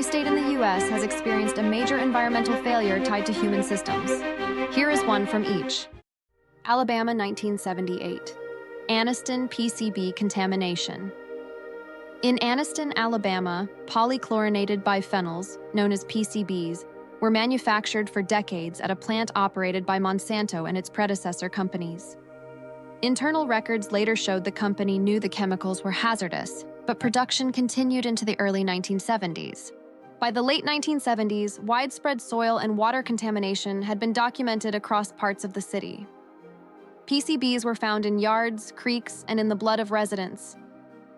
state in the U.S. has experienced a major environmental failure tied to human systems. Here is one from each. Alabama, 1978. Anniston PCB contamination. In Anniston, Alabama, polychlorinated biphenyls, known as PCBs, were manufactured for decades at a plant operated by Monsanto and its predecessor companies. Internal records later showed the company knew the chemicals were hazardous, but production continued into the early 1970s. By the late 1970s, widespread soil and water contamination had been documented across parts of the city. PCBs were found in yards, creeks, and in the blood of residents.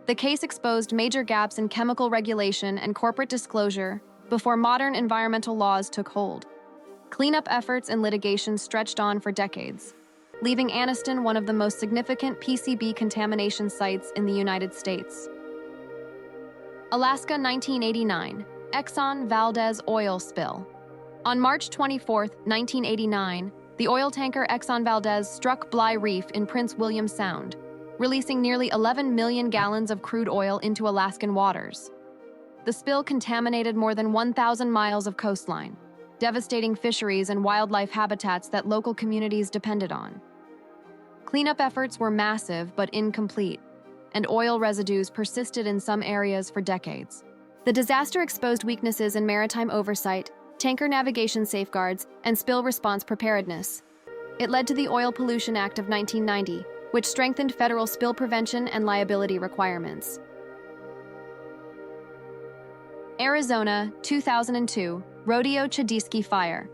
The case exposed major gaps in chemical regulation and corporate disclosure before modern environmental laws took hold. Cleanup efforts and litigation stretched on for decades, leaving Anniston one of the most significant PCB contamination sites in the United States. Alaska, 1989. Exxon Valdez oil spill. On March 24, 1989, the oil tanker Exxon Valdez struck Bligh Reef in Prince William Sound, releasing nearly 11 million gallons of crude oil into Alaskan waters. The spill contaminated more than 1,000 miles of coastline, devastating fisheries and wildlife habitats that local communities depended on. Cleanup efforts were massive but incomplete, and oil residues persisted in some areas for decades. The disaster exposed weaknesses in maritime oversight, tanker navigation safeguards, and spill response preparedness. It led to the Oil Pollution Act of 1990, which strengthened federal spill prevention and liability requirements. Arizona, 2002, Rodeo-Chediski fire.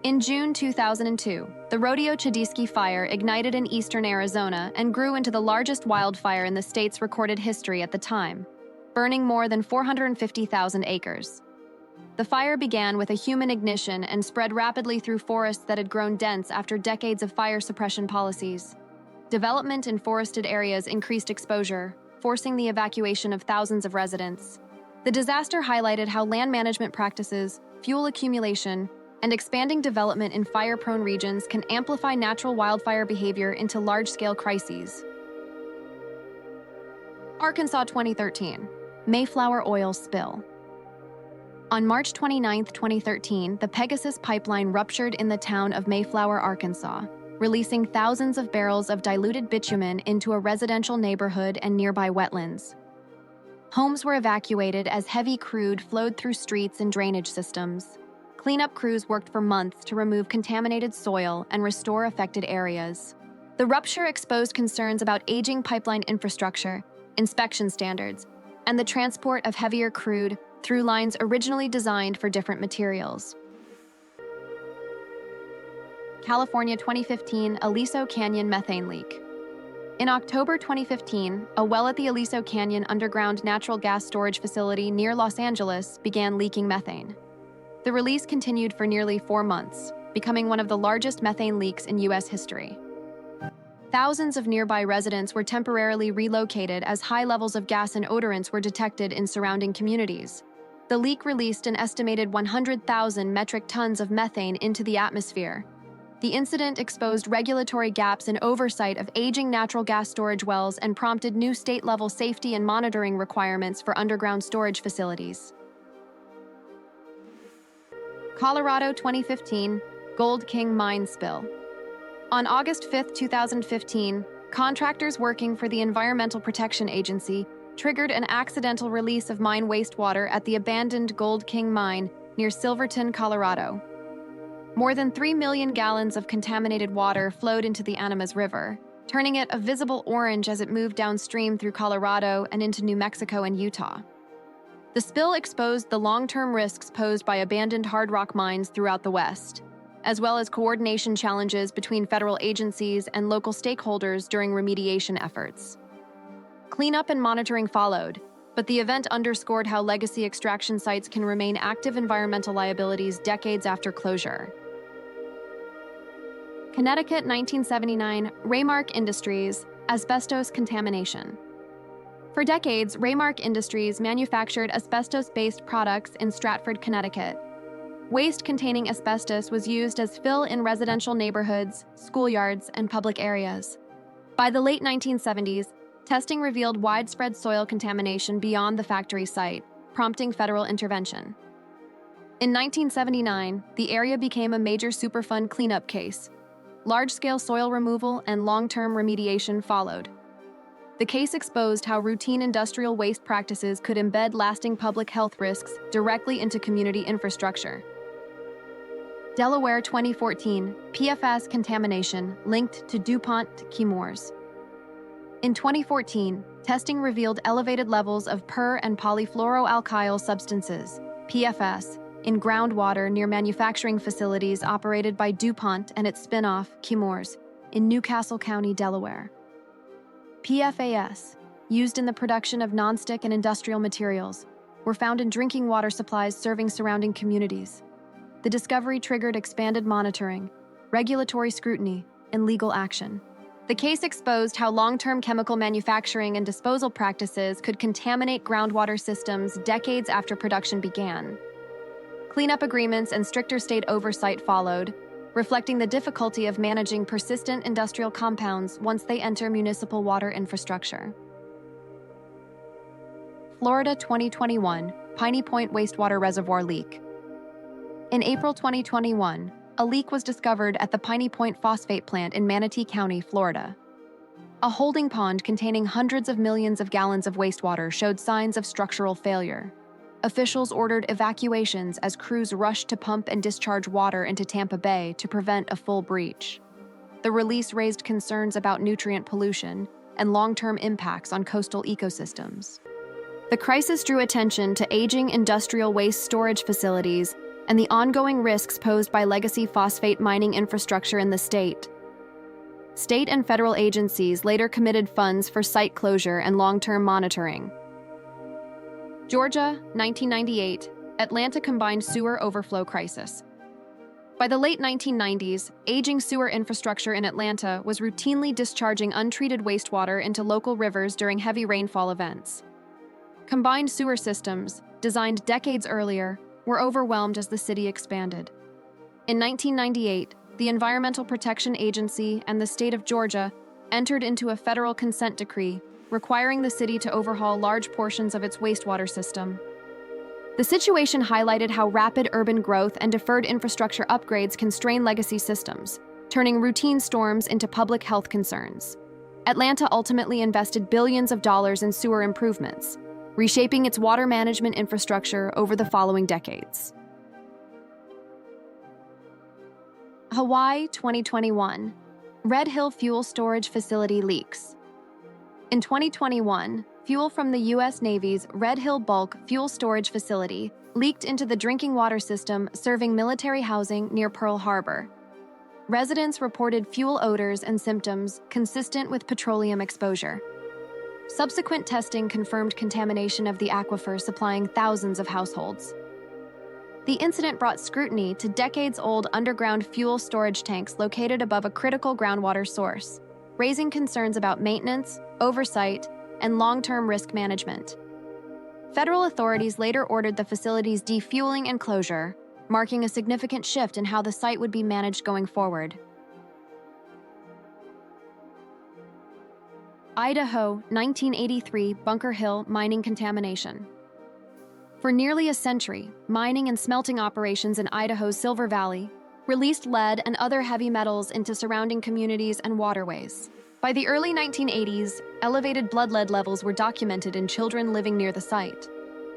In June 2002, the Rodeo-Chediski fire ignited in eastern Arizona and grew into the largest wildfire in the state's recorded history at the time, burning more than 450,000 acres. The fire began with a human ignition and spread rapidly through forests that had grown dense after decades of fire suppression policies. Development in forested areas increased exposure, forcing the evacuation of thousands of residents. The disaster highlighted how land management practices, fuel accumulation, and expanding development in fire-prone regions can amplify natural wildfire behavior into large-scale crises. Arkansas, 2013. Mayflower oil spill. On March 29, 2013, the Pegasus pipeline ruptured in the town of Mayflower, Arkansas, releasing thousands of barrels of diluted bitumen into a residential neighborhood and nearby wetlands. Homes were evacuated as heavy crude flowed through streets and drainage systems. Cleanup crews worked for months to remove contaminated soil and restore affected areas. The rupture exposed concerns about aging pipeline infrastructure, inspection standards, and the transport of heavier crude through lines originally designed for different materials. California, 2015, Aliso Canyon methane leak. In October 2015, a well at the Aliso Canyon underground natural gas storage facility near Los Angeles began leaking methane. The release continued for nearly 4 months, becoming one of the largest methane leaks in U.S. history. Thousands of nearby residents were temporarily relocated as high levels of gas and odorants were detected in surrounding communities. The leak released an estimated 100,000 metric tons of methane into the atmosphere. The incident exposed regulatory gaps in oversight of aging natural gas storage wells and prompted new state-level safety and monitoring requirements for underground storage facilities. Colorado, 2015, Gold King mine spill. On August 5, 2015, contractors working for the Environmental Protection Agency triggered an accidental release of mine wastewater at the abandoned Gold King mine near Silverton, Colorado. More than 3 million gallons of contaminated water flowed into the Animas River, turning it a visible orange as it moved downstream through Colorado and into New Mexico and Utah. The spill exposed the long-term risks posed by abandoned hard rock mines throughout the West, as well as coordination challenges between federal agencies and local stakeholders during remediation efforts. Cleanup and monitoring followed, but the event underscored how legacy extraction sites can remain active environmental liabilities decades after closure. Connecticut, 1979, Raymark Industries, asbestos contamination. For decades, Raymark Industries manufactured asbestos-based products in Stratford, Connecticut. Waste containing asbestos was used as fill in residential neighborhoods, schoolyards, and public areas. By the late 1970s, testing revealed widespread soil contamination beyond the factory site, prompting federal intervention. In 1979, the area became a major Superfund cleanup case. Large-scale soil removal and long-term remediation followed. The case exposed how routine industrial waste practices could embed lasting public health risks directly into community infrastructure. Delaware 2014, PFAS contamination linked to DuPont Chemours. In 2014, testing revealed elevated levels of per- and polyfluoroalkyl substances, PFAS, in groundwater near manufacturing facilities operated by DuPont and its spin-off, Chemours, in Newcastle County, Delaware. PFAS, used in the production of nonstick and industrial materials, were found in drinking water supplies serving surrounding communities. The discovery triggered expanded monitoring, regulatory scrutiny, and legal action. The case exposed how long-term chemical manufacturing and disposal practices could contaminate groundwater systems decades after production began. Cleanup agreements and stricter state oversight followed, reflecting the difficulty of managing persistent industrial compounds once they enter municipal water infrastructure. Florida 2021, Piney Point Wastewater Reservoir leak. In April 2021, a leak was discovered at the Piney Point Phosphate Plant in Manatee County, Florida. A holding pond containing hundreds of millions of gallons of wastewater showed signs of structural failure. Officials ordered evacuations as crews rushed to pump and discharge water into Tampa Bay to prevent a full breach. The release raised concerns about nutrient pollution and long-term impacts on coastal ecosystems. The crisis drew attention to aging industrial waste storage facilities and the ongoing risks posed by legacy phosphate mining infrastructure in the state. State and federal agencies later committed funds for site closure and long-term monitoring. Georgia, 1998, Atlanta combined sewer overflow crisis. By the late 1990s, aging sewer infrastructure in Atlanta was routinely discharging untreated wastewater into local rivers during heavy rainfall events. Combined sewer systems, designed decades earlier, were overwhelmed as the city expanded. In 1998, the Environmental Protection Agency and the state of Georgia entered into a federal consent decree requiring the city to overhaul large portions of its wastewater system. The situation highlighted how rapid urban growth and deferred infrastructure upgrades can strain legacy systems, turning routine storms into public health concerns. Atlanta ultimately invested billions of dollars in sewer improvements, reshaping its water management infrastructure over the following decades. Hawaii 2021, Red Hill Fuel Storage Facility leaks. In 2021, fuel from the U.S. Navy's Red Hill Bulk Fuel Storage Facility leaked into the drinking water system serving military housing near Pearl Harbor. Residents reported fuel odors and symptoms consistent with petroleum exposure. Subsequent testing confirmed contamination of the aquifer supplying thousands of households. The incident brought scrutiny to decades-old underground fuel storage tanks located above a critical groundwater source, raising concerns about maintenance, oversight, and long-term risk management. Federal authorities later ordered the facility's defueling and closure, marking a significant shift in how the site would be managed going forward. Idaho, 1983, Bunker Hill mining contamination. For nearly a century, mining and smelting operations in Idaho's Silver Valley released lead and other heavy metals into surrounding communities and waterways. By the early 1980s, elevated blood lead levels were documented in children living near the site,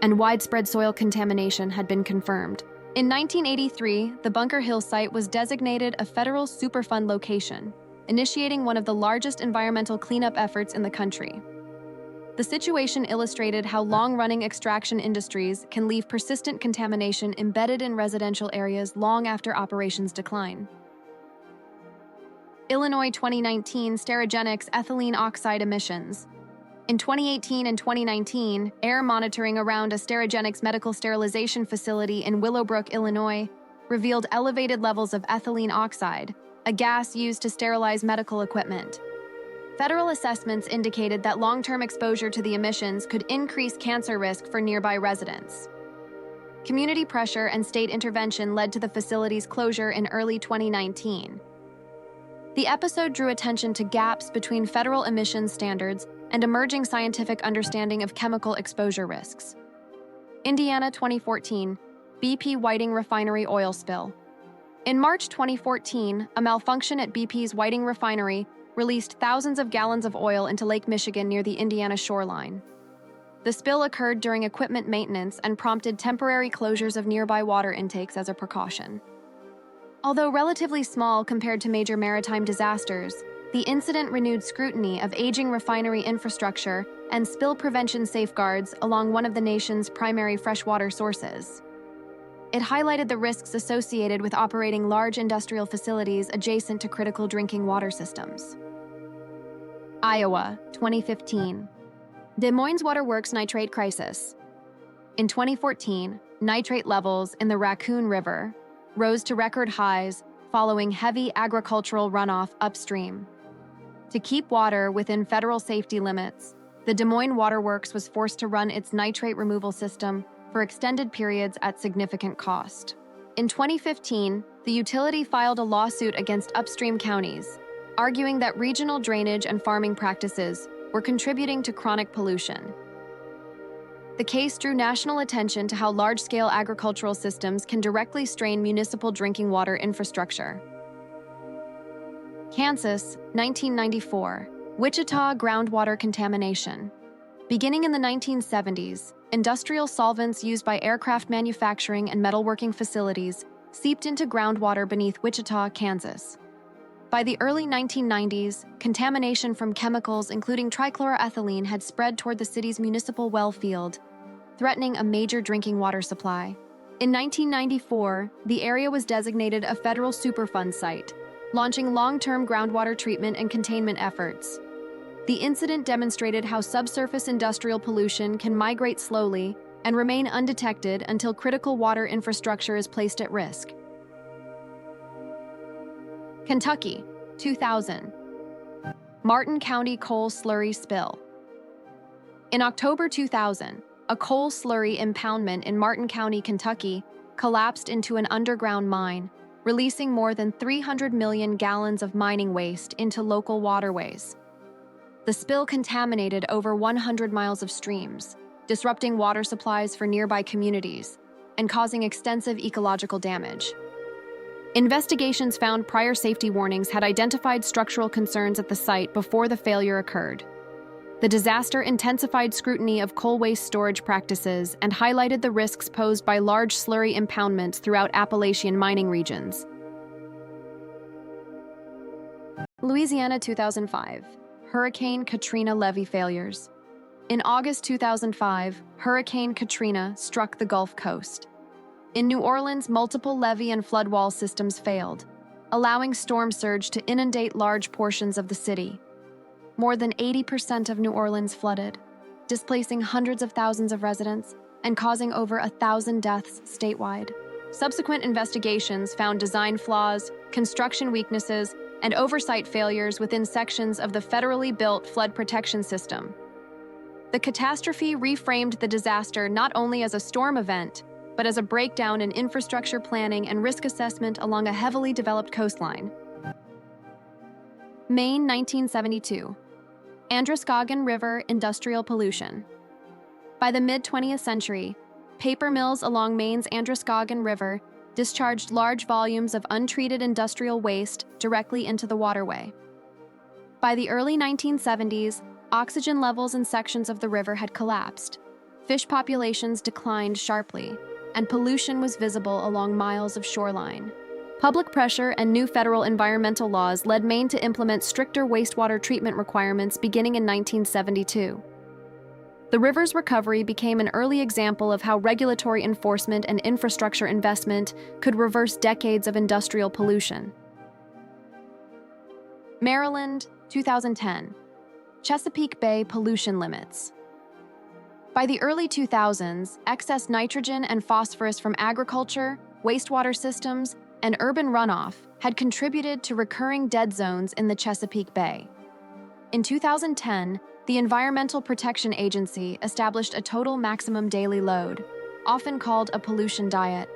and widespread soil contamination had been confirmed. In 1983, the Bunker Hill site was designated a federal Superfund location, initiating one of the largest environmental cleanup efforts in the country. The situation illustrated how long-running extraction industries can leave persistent contamination embedded in residential areas long after operations decline. Illinois 2019 Sterigenics ethylene oxide emissions. In 2018 and 2019, air monitoring around a Sterigenics medical sterilization facility in Willowbrook, Illinois, revealed elevated levels of ethylene oxide, a gas used to sterilize medical equipment. Federal assessments indicated that long-term exposure to the emissions could increase cancer risk for nearby residents. Community pressure and state intervention led to the facility's closure in early 2019. The episode drew attention to gaps between federal emissions standards and emerging scientific understanding of chemical exposure risks. Indiana 2014, BP Whiting Refinery oil spill. In March 2014, a malfunction at BP's Whiting Refinery released thousands of gallons of oil into Lake Michigan near the Indiana shoreline. The spill occurred during equipment maintenance and prompted temporary closures of nearby water intakes as a precaution. Although relatively small compared to major maritime disasters, the incident renewed scrutiny of aging refinery infrastructure and spill prevention safeguards along one of the nation's primary freshwater sources. It highlighted the risks associated with operating large industrial facilities adjacent to critical drinking water systems. Iowa, 2015. Des Moines Water Works nitrate crisis. In 2014, nitrate levels in the Raccoon River rose to record highs following heavy agricultural runoff upstream. To keep water within federal safety limits, the Des Moines Water Works was forced to run its nitrate removal system for extended periods at significant cost. In 2015, the utility filed a lawsuit against upstream counties, arguing that regional drainage and farming practices were contributing to chronic pollution. The case drew national attention to how large-scale agricultural systems can directly strain municipal drinking water infrastructure. Kansas, 1994. Wichita groundwater contamination. Beginning in the 1970s, industrial solvents used by aircraft manufacturing and metalworking facilities seeped into groundwater beneath Wichita, Kansas. By the early 1990s, contamination from chemicals including trichloroethylene had spread toward the city's municipal well field, threatening a major drinking water supply. In 1994, the area was designated a federal Superfund site, launching long-term groundwater treatment and containment efforts. The incident demonstrated how subsurface industrial pollution can migrate slowly and remain undetected until critical water infrastructure is placed at risk. Kentucky, 2000. Martin County coal slurry spill. In October 2000, a coal slurry impoundment in Martin County, Kentucky, collapsed into an underground mine, releasing more than 300 million gallons of mining waste into local waterways. The spill contaminated over 100 miles of streams, disrupting water supplies for nearby communities and causing extensive ecological damage. Investigations found prior safety warnings had identified structural concerns at the site before the failure occurred. The disaster intensified scrutiny of coal waste storage practices and highlighted the risks posed by large slurry impoundments throughout Appalachian mining regions. Louisiana 2005. Hurricane Katrina levee failures. In August 2005, Hurricane Katrina struck the Gulf Coast. In New Orleans, multiple levee and floodwall systems failed, allowing storm surge to inundate large portions of the city. More than 80% of New Orleans flooded, displacing hundreds of thousands of residents and causing over 1,000 deaths statewide. Subsequent investigations found design flaws, construction weaknesses, and oversight failures within sections of the federally built flood protection system. The catastrophe reframed the disaster not only as a storm event, but as a breakdown in infrastructure planning and risk assessment along a heavily developed coastline. Maine, 1972. Androscoggin River industrial pollution. By the mid-20th century, paper mills along Maine's Androscoggin River discharged large volumes of untreated industrial waste directly into the waterway. By the early 1970s, oxygen levels in sections of the river had collapsed, fish populations declined sharply, and pollution was visible along miles of shoreline. Public pressure and new federal environmental laws led Maine to implement stricter wastewater treatment requirements beginning in 1972. The river's recovery became an early example of how regulatory enforcement and infrastructure investment could reverse decades of industrial pollution. Maryland, 2010. Chesapeake Bay pollution limits. By the early 2000s, excess nitrogen and phosphorus from agriculture, wastewater systems, and urban runoff had contributed to recurring dead zones in the Chesapeake Bay. In 2010, the Environmental Protection Agency established a total maximum daily load, often called a pollution diet,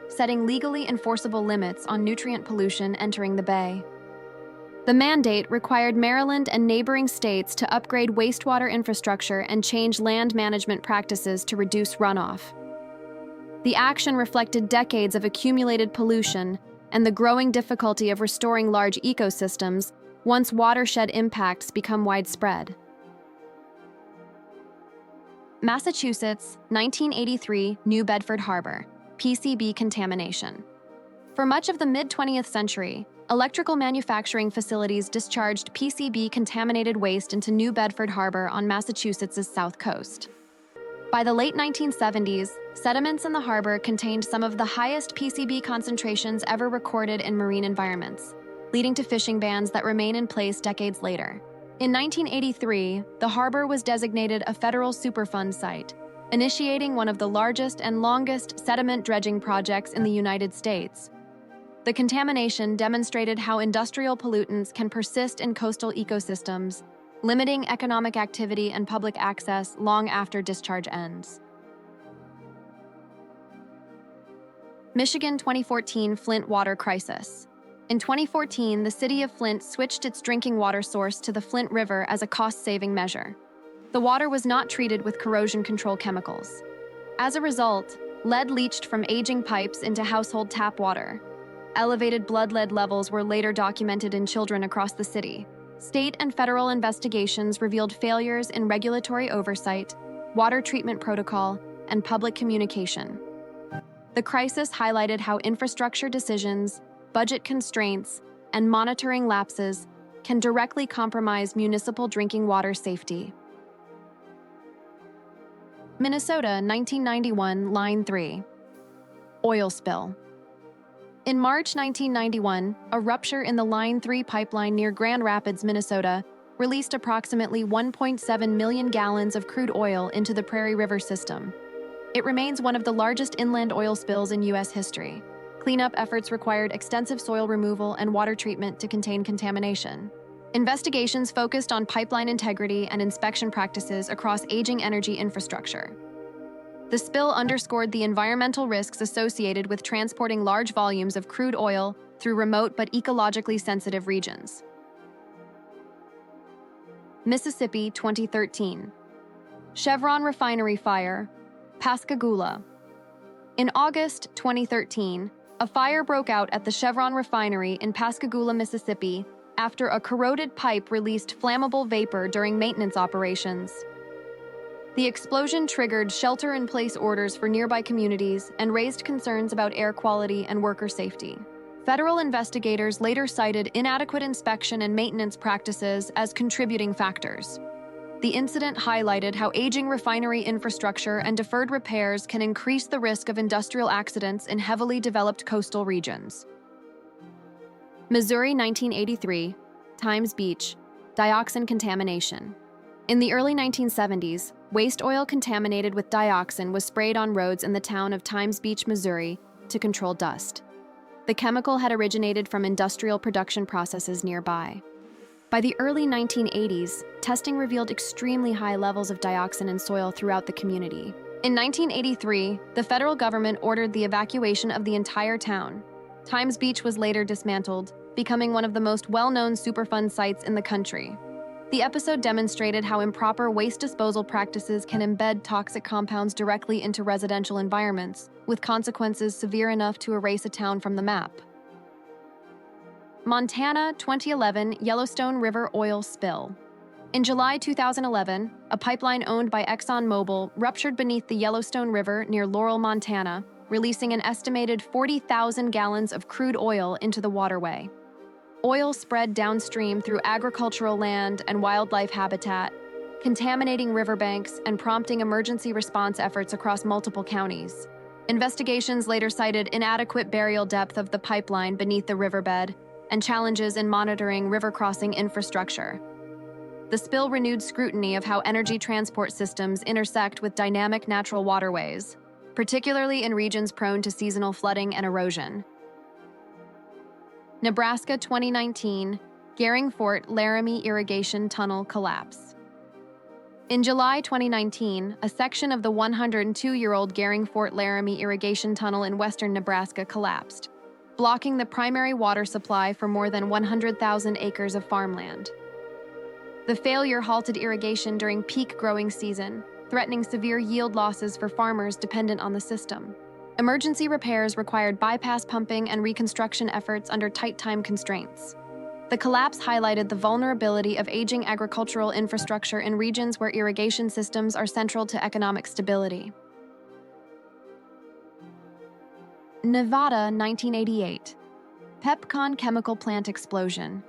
setting legally enforceable limits on nutrient pollution entering the bay. The mandate required Maryland and neighboring states to upgrade wastewater infrastructure and change land management practices to reduce runoff. The action reflected decades of accumulated pollution and the growing difficulty of restoring large ecosystems once watershed impacts become widespread. Massachusetts, 1983, New Bedford Harbor, PCB contamination. For much of the mid-20th century, electrical manufacturing facilities discharged PCB-contaminated waste into New Bedford Harbor on Massachusetts' south coast. By the late 1970s, sediments in the harbor contained some of the highest PCB concentrations ever recorded in marine environments, leading to fishing bans that remain in place decades later. In 1983, the harbor was designated a federal Superfund site, initiating one of the largest and longest sediment dredging projects in the United States. The contamination demonstrated how industrial pollutants can persist in coastal ecosystems, limiting economic activity and public access long after discharge ends. Michigan 2014 Flint water crisis. In 2014, the city of Flint switched its drinking water source to the Flint River as a cost-saving measure. The water was not treated with corrosion control chemicals. As a result, lead leached from aging pipes into household tap water. Elevated blood lead levels were later documented in children across the city. State and federal investigations revealed failures in regulatory oversight, water treatment protocol, and public communication. The crisis highlighted how infrastructure decisions, budget constraints, and monitoring lapses can directly compromise municipal drinking water safety. Minnesota, 1991, Line 3. Oil spill. In March 1991, a rupture in the Line 3 pipeline near Grand Rapids, Minnesota, released approximately 1.7 million gallons of crude oil into the Prairie River system. It remains one of the largest inland oil spills in U.S. history. Cleanup efforts required extensive soil removal and water treatment to contain contamination. Investigations focused on pipeline integrity and inspection practices across aging energy infrastructure. The spill underscored the environmental risks associated with transporting large volumes of crude oil through remote but ecologically sensitive regions. Mississippi, 2013. Chevron Refinery fire, Pascagoula. In August 2013, a fire broke out at the Chevron Refinery in Pascagoula, Mississippi, after a corroded pipe released flammable vapor during maintenance operations. The explosion triggered shelter-in-place orders for nearby communities and raised concerns about air quality and worker safety. Federal investigators later cited inadequate inspection and maintenance practices as contributing factors. The incident highlighted how aging refinery infrastructure and deferred repairs can increase the risk of industrial accidents in heavily developed coastal regions. Missouri, 1983, Times Beach, dioxin contamination. In the early 1970s, waste oil contaminated with dioxin was sprayed on roads in the town of Times Beach, Missouri, to control dust. The chemical had originated from industrial production processes nearby. By the early 1980s, testing revealed extremely high levels of dioxin in soil throughout the community. In 1983, the federal government ordered the evacuation of the entire town. Times Beach was later dismantled, becoming one of the most well-known Superfund sites in the country. The episode demonstrated how improper waste disposal practices can embed toxic compounds directly into residential environments, with consequences severe enough to erase a town from the map. Montana, 2011, Yellowstone River oil spill. In July 2011, a pipeline owned by ExxonMobil ruptured beneath the Yellowstone River near Laurel, Montana, releasing an estimated 40,000 gallons of crude oil into the waterway. Oil spread downstream through agricultural land and wildlife habitat, contaminating riverbanks and prompting emergency response efforts across multiple counties. Investigations later cited inadequate burial depth of the pipeline beneath the riverbed and challenges in monitoring river crossing infrastructure. The spill renewed scrutiny of how energy transport systems intersect with dynamic natural waterways, particularly in regions prone to seasonal flooding and erosion. Nebraska, 2019, Gering-Fort Laramie Irrigation Tunnel collapse. In July 2019, a section of the 102-year-old Gering-Fort Laramie Irrigation Tunnel in western Nebraska collapsed, blocking the primary water supply for more than 100,000 acres of farmland. The failure halted irrigation during peak growing season, threatening severe yield losses for farmers dependent on the system. Emergency repairs required bypass pumping and reconstruction efforts under tight time constraints. The collapse highlighted the vulnerability of aging agricultural infrastructure in regions where irrigation systems are central to economic stability. Nevada, 1988. Pepcon chemical plant explosion.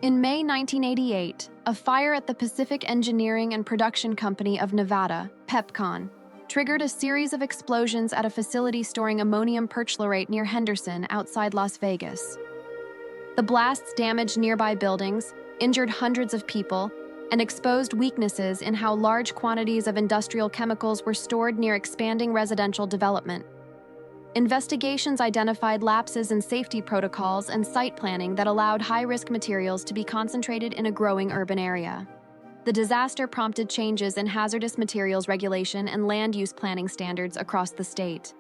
In May 1988, a fire at the Pacific Engineering and Production Company of Nevada, Pepcon, triggered a series of explosions at a facility storing ammonium perchlorate near Henderson, outside Las Vegas. The blasts damaged nearby buildings, injured hundreds of people, and exposed weaknesses in how large quantities of industrial chemicals were stored near expanding residential development. Investigations identified lapses in safety protocols and site planning that allowed high-risk materials to be concentrated in a growing urban area. The disaster prompted changes in hazardous materials regulation and land use planning standards across the state.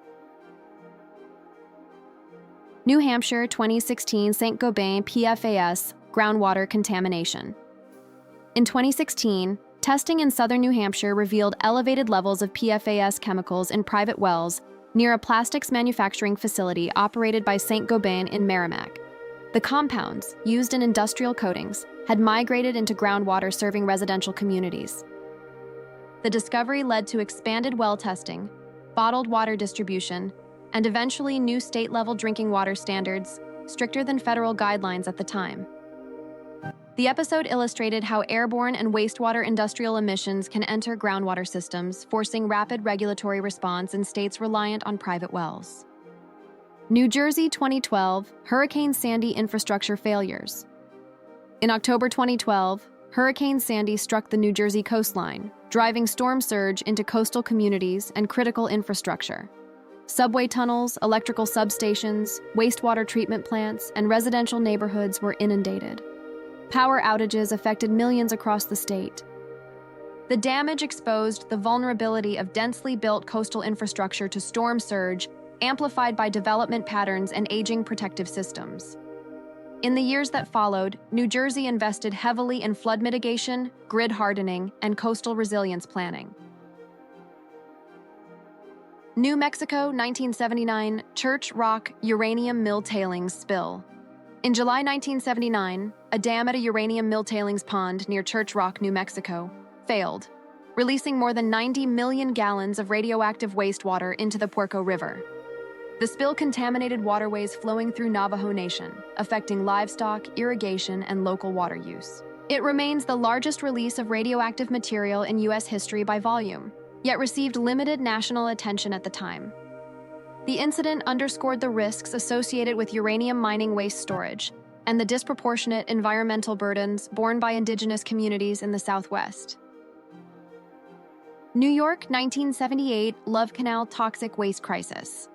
New Hampshire, 2016 Saint-Gobain PFAS groundwater contamination. In 2016, testing in southern New Hampshire revealed elevated levels of PFAS chemicals in private wells near a plastics manufacturing facility operated by Saint-Gobain in Merrimack. The compounds, used in industrial coatings, had migrated into groundwater serving residential communities. The discovery led to expanded well testing, bottled water distribution, and eventually new state-level drinking water standards, stricter than federal guidelines at the time. The episode illustrated how airborne and wastewater industrial emissions can enter groundwater systems, forcing rapid regulatory response in states reliant on private wells. New Jersey, 2012 Hurricane Sandy infrastructure failures. In October 2012, Hurricane Sandy struck the New Jersey coastline, driving storm surge into coastal communities and critical infrastructure. Subway tunnels, electrical substations, wastewater treatment plants, and residential neighborhoods were inundated. Power outages affected millions across the state. The damage exposed the vulnerability of densely built coastal infrastructure to storm surge, amplified by development patterns and aging protective systems. In the years that followed, New Jersey invested heavily in flood mitigation, grid hardening, and coastal resilience planning. New Mexico, 1979 Church Rock uranium mill tailings spill. In July 1979, a dam at a uranium mill tailings pond near Church Rock, New Mexico, failed, releasing more than 90 million gallons of radioactive wastewater into the Puerco River. The spill contaminated waterways flowing through Navajo Nation, affecting livestock, irrigation, and local water use. It remains the largest release of radioactive material in U.S. history by volume, yet received limited national attention at the time. The incident underscored the risks associated with uranium mining waste storage and the disproportionate environmental burdens borne by indigenous communities in the Southwest. New York, 1978 Love Canal toxic waste crisis.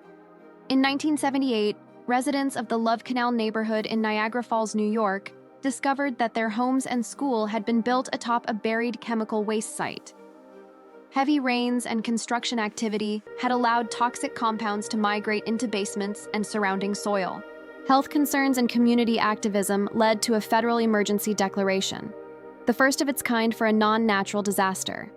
In 1978, residents of the Love Canal neighborhood in Niagara Falls, New York, discovered that their homes and school had been built atop a buried chemical waste site. Heavy rains and construction activity had allowed toxic compounds to migrate into basements and surrounding soil. Health concerns and community activism led to a federal emergency declaration, the first of its kind for a non-natural disaster.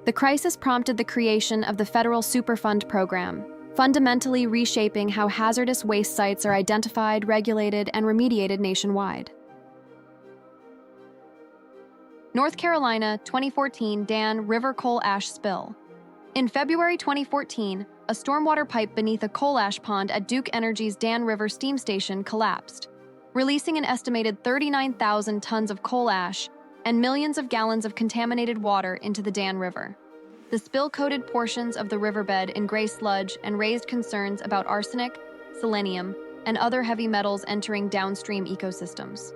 The crisis prompted the creation of the Federal Superfund program, fundamentally reshaping how hazardous waste sites are identified, regulated, and remediated nationwide. North Carolina, 2014 Dan River coal ash spill. In February 2014, a stormwater pipe beneath a coal ash pond at Duke Energy's Dan River steam station collapsed, releasing an estimated 39,000 tons of coal ash and millions of gallons of contaminated water into the Dan River. The spill coated portions of the riverbed in gray sludge and raised concerns about arsenic, selenium, and other heavy metals entering downstream ecosystems.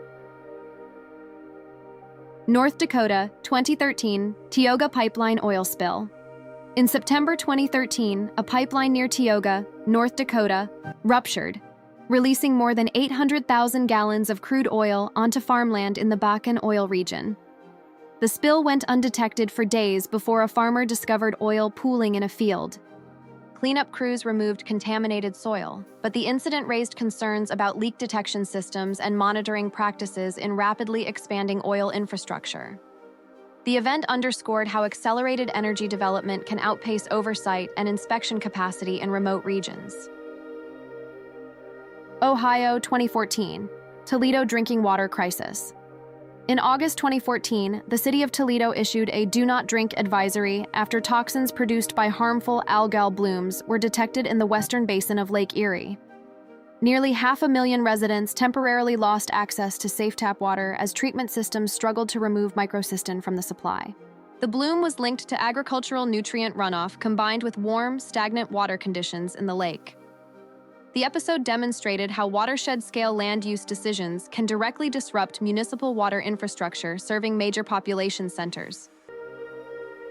North Dakota, 2013 Tioga pipeline oil spill. In September 2013, a pipeline near Tioga, North Dakota, ruptured, releasing more than 800,000 gallons of crude oil onto farmland in the Bakken oil region. The spill went undetected for days before a farmer discovered oil pooling in a field. Cleanup crews removed contaminated soil, but the incident raised concerns about leak detection systems and monitoring practices in rapidly expanding oil infrastructure. The event underscored how accelerated energy development can outpace oversight and inspection capacity in remote regions. Ohio, 2014. Toledo drinking water crisis. In August 2014, the city of Toledo issued a do not drink advisory after toxins produced by harmful algal blooms were detected in the western basin of Lake Erie. Nearly 500,000 residents temporarily lost access to safe tap water as treatment systems struggled to remove microcystin from the supply. The bloom was linked to agricultural nutrient runoff combined with warm, stagnant water conditions in the lake. The episode demonstrated how watershed-scale land use decisions can directly disrupt municipal water infrastructure serving major population centers.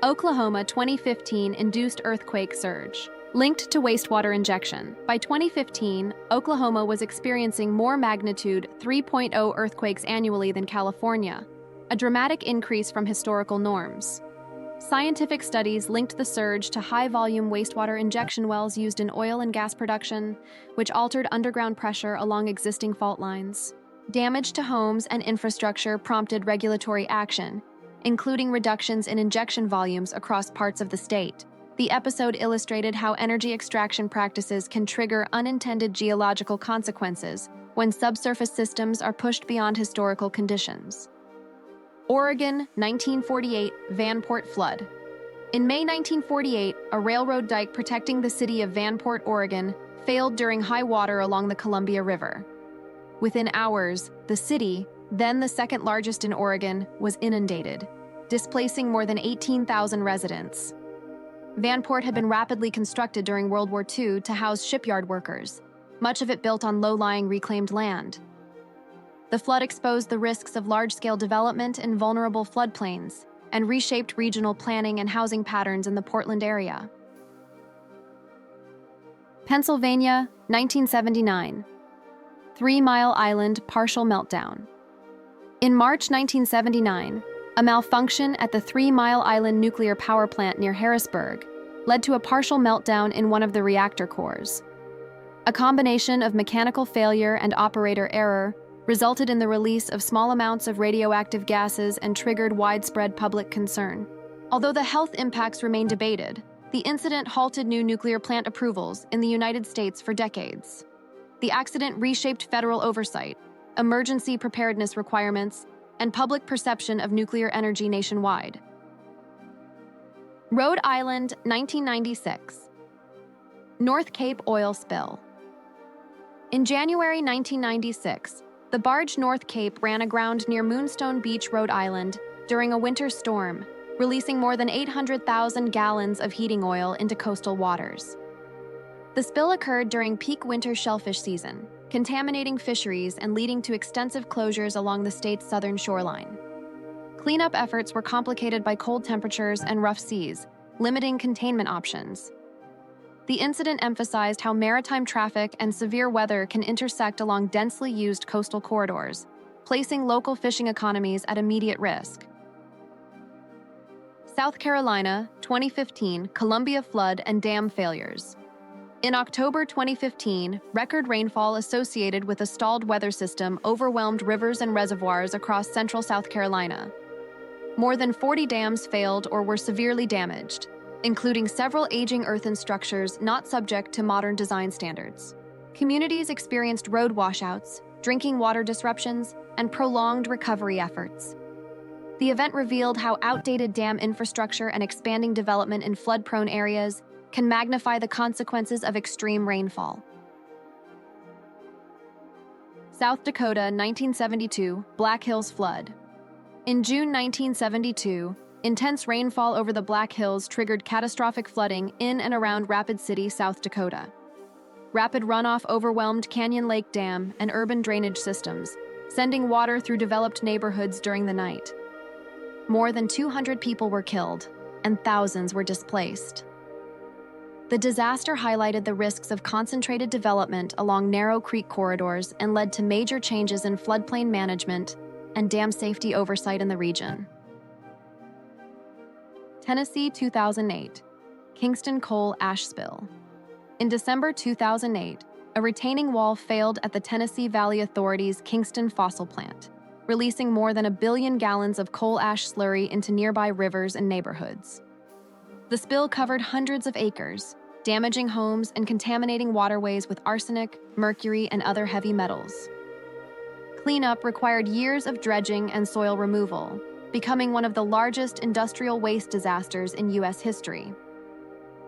Oklahoma 2015 induced earthquake surge. Linked to wastewater injection. By 2015, Oklahoma was experiencing more magnitude 3.0 earthquakes annually than California, a dramatic increase from historical norms. Scientific studies linked the surge to high-volume wastewater injection wells used in oil and gas production, which altered underground pressure along existing fault lines. Damage to homes and infrastructure prompted regulatory action, including reductions in injection volumes across parts of the state. The episode illustrated how energy extraction practices can trigger unintended geological consequences when subsurface systems are pushed beyond historical conditions. Oregon, 1948, Vanport flood. In May 1948, a railroad dike protecting the city of Vanport, Oregon, failed during high water along the Columbia River. Within hours, the city, then the second largest in Oregon, was inundated, displacing more than 18,000 residents. Vanport had been rapidly constructed during World War II to house shipyard workers, much of it built on low-lying reclaimed land. The flood exposed the risks of large-scale development in vulnerable floodplains and reshaped regional planning and housing patterns in the Portland area. Pennsylvania, 1979. 3 Mile Island partial meltdown. In March 1979, a malfunction at the 3 Mile Island nuclear power plant near Harrisburg led to a partial meltdown in one of the reactor cores. A combination of mechanical failure and operator error resulted in the release of small amounts of radioactive gases and triggered widespread public concern. Although the health impacts remain debated, the incident halted new nuclear plant approvals in the United States for decades. The accident reshaped federal oversight, emergency preparedness requirements, and public perception of nuclear energy nationwide. Rhode Island, 1996. North Cape oil spill. In January 1996, the barge North Cape ran aground near Moonstone Beach, Rhode Island, during a winter storm, releasing more than 800,000 gallons of heating oil into coastal waters. The spill occurred during peak winter shellfish season, contaminating fisheries and leading to extensive closures along the state's southern shoreline. Cleanup efforts were complicated by cold temperatures and rough seas, limiting containment options. The incident emphasized how maritime traffic and severe weather can intersect along densely used coastal corridors, placing local fishing economies at immediate risk. South Carolina, 2015, Columbia flood and dam failures. In October 2015, record rainfall associated with a stalled weather system overwhelmed rivers and reservoirs across central South Carolina. More than 40 dams failed or were severely damaged, including several aging earthen structures not subject to modern design standards. Communities experienced road washouts, drinking water disruptions, and prolonged recovery efforts. The event revealed how outdated dam infrastructure and expanding development in flood-prone areas can magnify the consequences of extreme rainfall. South Dakota, 1972, Black Hills flood. In June 1972, intense rainfall over the Black Hills triggered catastrophic flooding in and around Rapid City, South Dakota. Rapid runoff overwhelmed Canyon Lake Dam and urban drainage systems, sending water through developed neighborhoods during the night. More than 200 people were killed, and thousands were displaced. The disaster highlighted the risks of concentrated development along narrow creek corridors and led to major changes in floodplain management and dam safety oversight in the region. Tennessee, 2008, Kingston coal ash spill. In December 2008, a retaining wall failed at the Tennessee Valley Authority's Kingston fossil plant, releasing more than 1 billion gallons of coal ash slurry into nearby rivers and neighborhoods. The spill covered hundreds of acres, damaging homes and contaminating waterways with arsenic, mercury, and other heavy metals. Cleanup required years of dredging and soil removal, becoming one of the largest industrial waste disasters in U.S. history.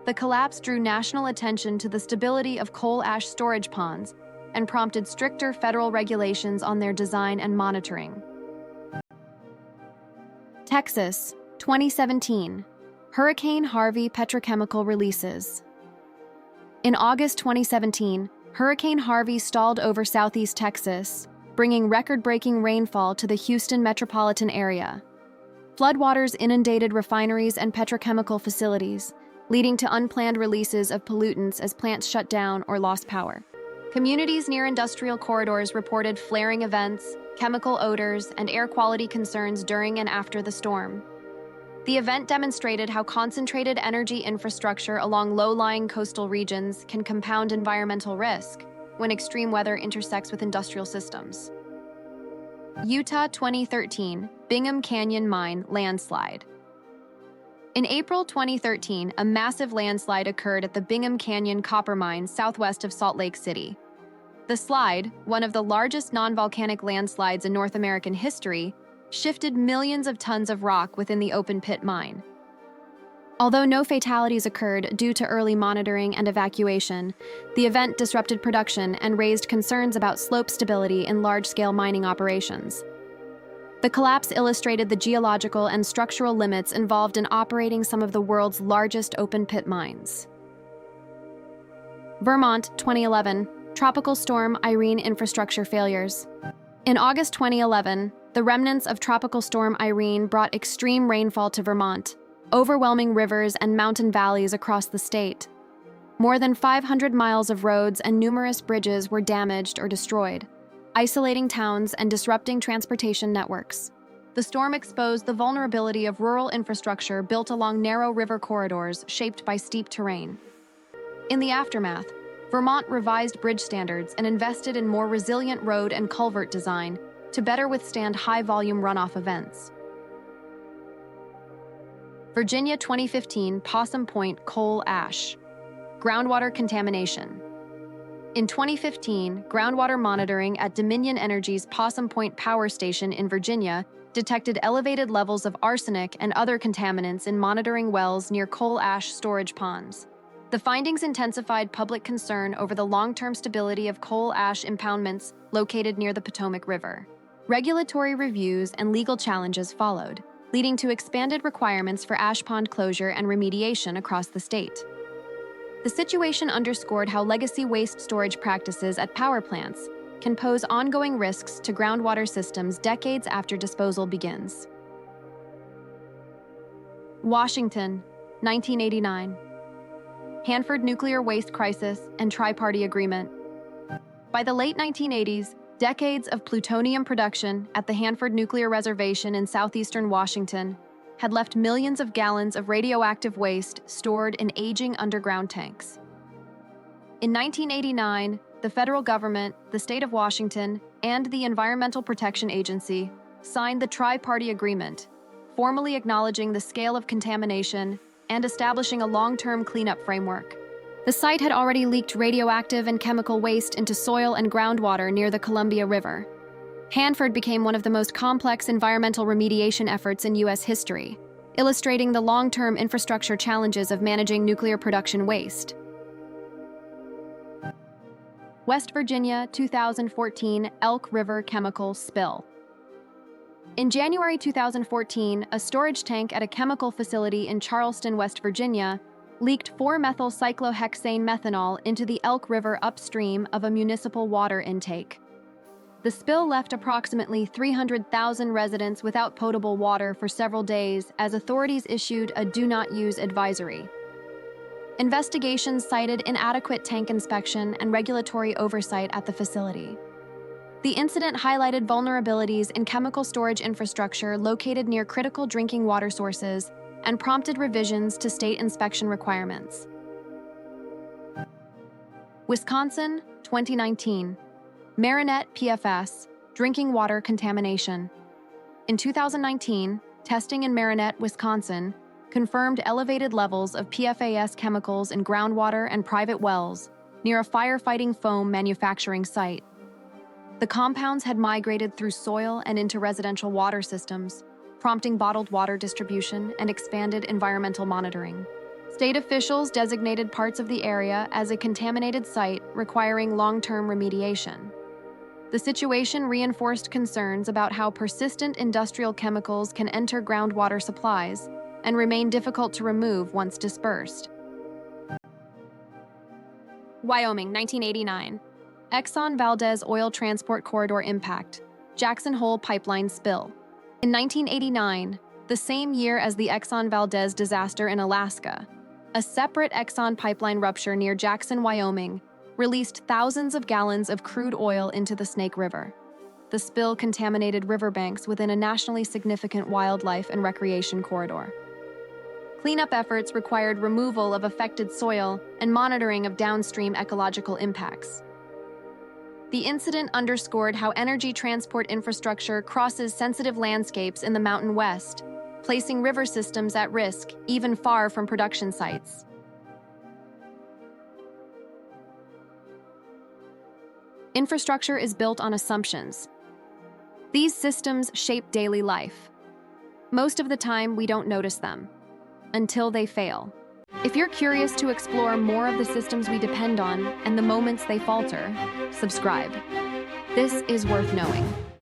The collapse drew national attention to the stability of coal ash storage ponds and prompted stricter federal regulations on their design and monitoring. Texas, 2017. Hurricane Harvey petrochemical releases. In August 2017, Hurricane Harvey stalled over southeast Texas, bringing record-breaking rainfall to the Houston metropolitan area. Floodwaters inundated refineries and petrochemical facilities, leading to unplanned releases of pollutants as plants shut down or lost power. Communities near industrial corridors reported flaring events, chemical odors, and air quality concerns during and after the storm. The event demonstrated how concentrated energy infrastructure along low-lying coastal regions can compound environmental risk when extreme weather intersects with industrial systems. Utah 2013, Bingham Canyon Mine landslide. In April 2013, a massive landslide occurred at the Bingham Canyon copper mine southwest of Salt Lake City. The slide, one of the largest non-volcanic landslides in North American history, shifted millions of tons of rock within the open-pit mine. Although no fatalities occurred due to early monitoring and evacuation, the event disrupted production and raised concerns about slope stability in large-scale mining operations. The collapse illustrated the geological and structural limits involved in operating some of the world's largest open-pit mines. Vermont, 2011, Tropical Storm Irene infrastructure failures. In August 2011, the remnants of Tropical Storm Irene brought extreme rainfall to Vermont, overwhelming rivers and mountain valleys across the state. More than 500 miles of roads and numerous bridges were damaged or destroyed, isolating towns and disrupting transportation networks. The storm exposed the vulnerability of rural infrastructure built along narrow river corridors shaped by steep terrain. In the aftermath, Vermont revised bridge standards and invested in more resilient road and culvert design to better withstand high-volume runoff events. Virginia 2015 Possum Point coal ash. Groundwater contamination. In 2015, groundwater monitoring at Dominion Energy's Possum Point Power Station in Virginia detected elevated levels of arsenic and other contaminants in monitoring wells near coal ash storage ponds. The findings intensified public concern over the long-term stability of coal ash impoundments located near the Potomac River. Regulatory reviews and legal challenges followed, leading to expanded requirements for ash pond closure and remediation across the state. The situation underscored how legacy waste storage practices at power plants can pose ongoing risks to groundwater systems decades after disposal begins. Washington, 1989. Hanford nuclear waste crisis and tri-party agreement. By the late 1980s, decades of plutonium production at the Hanford Nuclear Reservation in southeastern Washington had left millions of gallons of radioactive waste stored in aging underground tanks. In 1989, the federal government, the state of Washington, and the Environmental Protection Agency signed the Tri-Party Agreement, formally acknowledging the scale of contamination and establishing a long-term cleanup framework. The site had already leaked radioactive and chemical waste into soil and groundwater near the Columbia River. Hanford became one of the most complex environmental remediation efforts in U.S. history, illustrating the long-term infrastructure challenges of managing nuclear production waste. West Virginia 2014 Elk River chemical spill. In January 2014, a storage tank at a chemical facility in Charleston, West Virginia, leaked 4-methylcyclohexane methanol into the Elk River upstream of a municipal water intake. The spill left approximately 300,000 residents without potable water for several days as authorities issued a do not use advisory. Investigations cited inadequate tank inspection and regulatory oversight at the facility. The incident highlighted vulnerabilities in chemical storage infrastructure located near critical drinking water sources and prompted revisions to state inspection requirements. Wisconsin, 2019. Marinette PFAS, Drinking water contamination. In 2019, testing in Marinette, Wisconsin, confirmed elevated levels of PFAS chemicals in groundwater and private wells near a firefighting foam manufacturing site. The compounds had migrated through soil and into residential water systems, prompting bottled water distribution and expanded environmental monitoring. State officials designated parts of the area as a contaminated site requiring long-term remediation. The situation reinforced concerns about how persistent industrial chemicals can enter groundwater supplies and remain difficult to remove once dispersed. Wyoming, 1989. Exxon Valdez Oil Transport Corridor Impact, Jackson Hole Pipeline Spill. In 1989, the same year as the Exxon Valdez disaster in Alaska, a separate Exxon pipeline rupture near Jackson, Wyoming, released thousands of gallons of crude oil into the Snake River. The spill contaminated riverbanks within a nationally significant wildlife and recreation corridor. Cleanup efforts required removal of affected soil and monitoring of downstream ecological impacts. The incident underscored how energy transport infrastructure crosses sensitive landscapes in the Mountain West, placing river systems at risk, even far from production sites. Infrastructure is built on assumptions. These systems shape daily life. Most of the time, we don't notice them, until they fail. If you're curious to explore more of the systems we depend on and the moments they falter, subscribe. This is worth knowing.